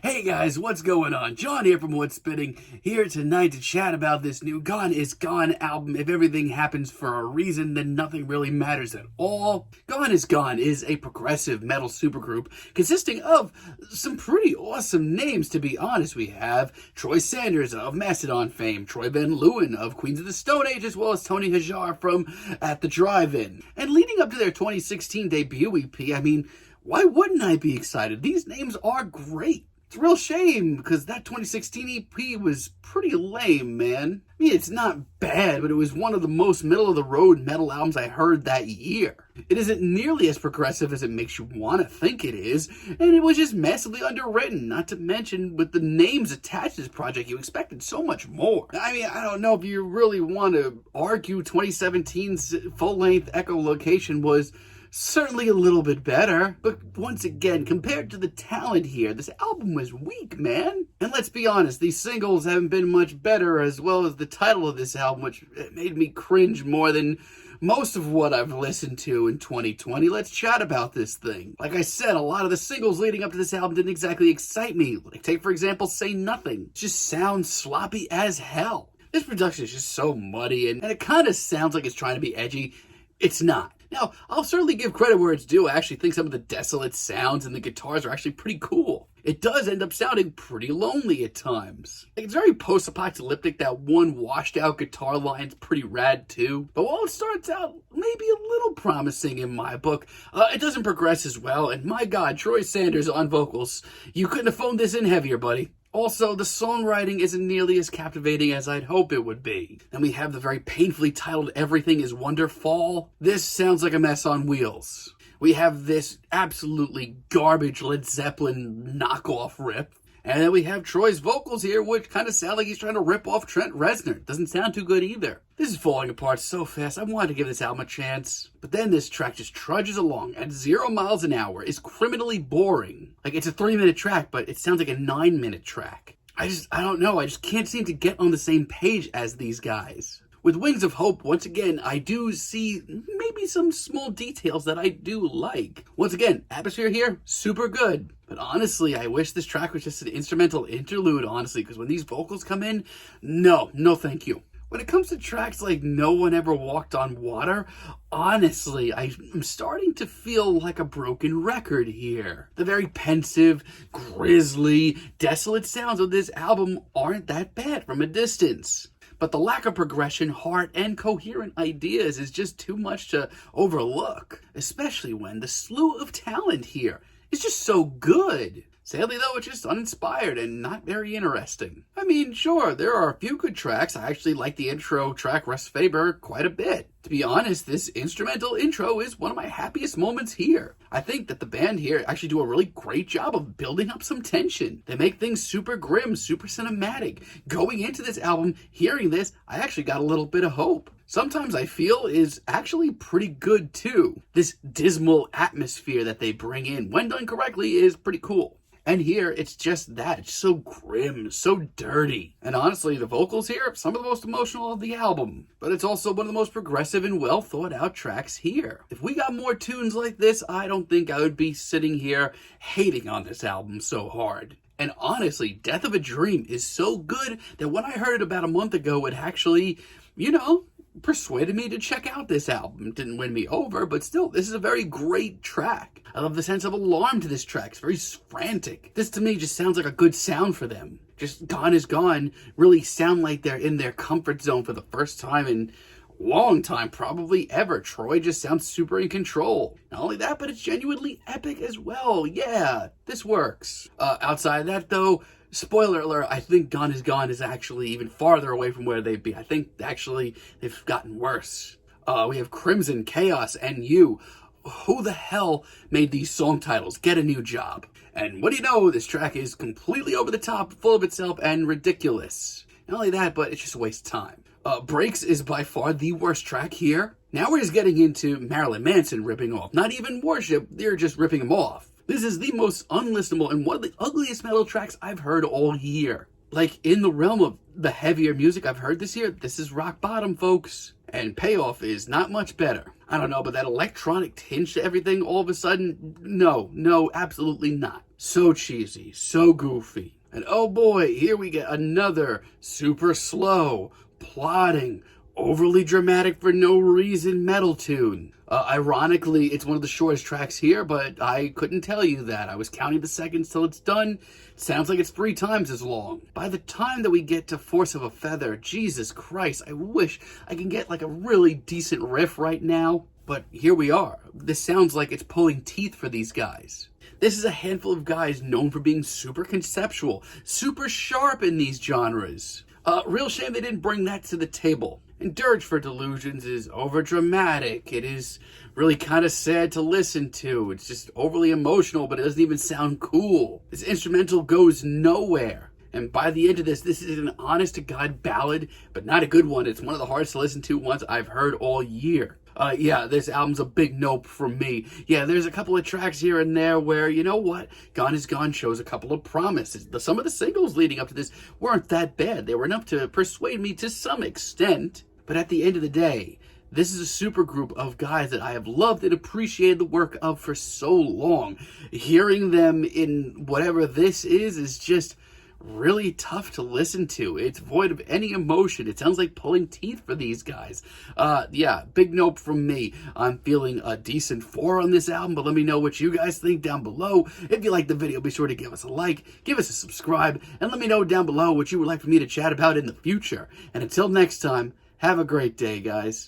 Hey guys, what's going on? John here from Wood Spitting, here tonight to chat about this new Gone is Gone album. If everything happens for a reason, then nothing really matters at all. Gone is Gone is a progressive metal supergroup consisting of some pretty awesome names, to be honest. We have Troy Sanders of Mastodon fame, Troy Van Leeuwen of Queens of the Stone Age, as well as Tony Hajar from At the Drive-In. And leading up to their 2016 debut EP, why wouldn't I be excited? These names are great. It's a real shame, because that 2016 EP was pretty lame, man. It's not bad, but it was one of the most middle-of-the-road metal albums I heard that year. It isn't nearly as progressive as it makes you want to think it is, and it was just massively underwritten, not to mention with the names attached to this project, you expected so much more. I don't know if you really want to argue 2017's full-length echolocation was certainly a little bit better, but once again, compared to the talent here, this album was weak, man. And let's be honest, these singles haven't been much better, as well as the title of this album, which made me cringe more than most of what I've listened to in 2020. Let's chat about this thing. Like I said, a lot of the singles leading up to this album didn't exactly excite me. Like, take, for example, Say Nothing. It just sounds sloppy as hell. This production is just so muddy, and it kind of sounds like it's trying to be edgy. It's not. Now, I'll certainly give credit where it's due. I actually think some of the desolate sounds and the guitars are actually pretty cool. It does end up sounding pretty lonely at times. Like, it's very post-apocalyptic. That one washed-out guitar line's pretty rad, too. But while it starts out maybe a little promising in my book, it doesn't progress as well. And my God, Troy Sanders on vocals. You couldn't have phoned this in heavier, buddy. Also, the songwriting isn't nearly as captivating as I'd hope it would be. Then we have the very painfully titled Everything is Wonderfall. This sounds like a mess on wheels. We have this absolutely garbage Led Zeppelin knockoff rip. And then we have Troy's vocals here, which kind of sound like he's trying to rip off Trent Reznor. Doesn't sound too good either. This is falling apart so fast. I wanted to give this album a chance. But then this track just trudges along at 0 miles an hour. It's criminally boring. Like, it's a 3-minute track, but it sounds like a 9-minute track. I don't know. I just can't seem to get on the same page as these guys. With Wings of Hope, once again, I do see maybe some small details that I do like. Once again, atmosphere here, super good. But honestly, I wish this track was just an instrumental interlude, honestly, because when these vocals come in, no thank you. When it comes to tracks like No One Ever Walked on Water, honestly, I'm starting to feel like a broken record here. The very pensive, grisly, desolate sounds of this album aren't that bad from a distance. But the lack of progression, heart, and coherent ideas is just too much to overlook, especially when the slew of talent here is just so good. Sadly, though, it's just uninspired and not very interesting. Sure, there are a few good tracks. I actually like the intro track, Resfeber, quite a bit. To be honest, this instrumental intro is one of my happiest moments here. I think that the band here actually do a really great job of building up some tension. They make things super grim, super cinematic. Going into this album, hearing this, I actually got a little bit of hope. Sometimes I feel is actually pretty good too. This dismal atmosphere that they bring in, when done correctly, is pretty cool. And here, it's just that. It's so grim, so dirty. And honestly, the vocals here are some of the most emotional of the album. But it's also one of the most progressive and well thought out tracks here. If we got more tunes like this, I don't think I would be sitting here hating on this album so hard. And honestly, Death of a Dream is so good that when I heard it about a month ago, it actually, persuaded me to check out this album. It didn't win me over, but still, this is a very great track. I love the sense of alarm to this track. It's very frantic. This to me just sounds like a good sound for them. Just Gone is Gone really sound like they're in their comfort zone for the first time in a long time, probably ever. Troy just sounds super in control. Not only that, but it's genuinely epic as well. Yeah, this works. Outside of that, though, spoiler alert, I think Gone is Gone is actually even farther away from where they'd be. I think actually they've gotten worse. We have Crimson, Chaos, and You. Who the hell made these song titles? Get a new job. And what do you know? This track is completely over the top, full of itself, and ridiculous. Not only that, but it's just a waste of time. Breaks is by far the worst track here. Now we're just getting into Marilyn Manson ripping off. Not even Worship, they're just ripping him off. This is the most unlistenable and one of the ugliest metal tracks I've heard all year. Like, in the realm of the heavier music I've heard this year, this is rock bottom, folks. And Payoff is not much better. I don't know, but that electronic tinge to everything all of a sudden, no, absolutely not. So cheesy, so goofy. And oh boy, here we get another super slow, plodding, overly dramatic for no reason metal tune. Ironically, it's one of the shortest tracks here, but I couldn't tell you that. I was counting the seconds till it's done. It sounds like it's 3 times as long. By the time that we get to Force of a Feather, Jesus Christ, I wish I can get like a really decent riff right now. But here we are. This sounds like it's pulling teeth for these guys. This is a handful of guys known for being super conceptual, super sharp in these genres. Real shame they didn't bring that to the table. And Dirge for Delusions is overdramatic. It is really kind of sad to listen to. It's just overly emotional, but it doesn't even sound cool. This instrumental goes nowhere. And by the end of this is an honest-to-God ballad, but not a good one. It's one of the hardest to listen to ones I've heard all year. Yeah, this album's a big nope from me. Yeah, there's a couple of tracks here and there where, you know what, Gone is Gone shows a couple of promises. Some of the singles leading up to this weren't that bad. They were enough to persuade me to some extent. But at the end of the day, this is a super group of guys that I have loved and appreciated the work of for so long. Hearing them in whatever this is just really tough to listen to. It's void of any emotion. It sounds like pulling teeth for these guys. Yeah, big nope from me. I'm feeling a decent 4 on this album, but let me know what you guys think down below. If you like the video, be sure to give us a like, give us a subscribe, and let me know down below what you would like for me to chat about in the future. And until next time, have a great day, guys.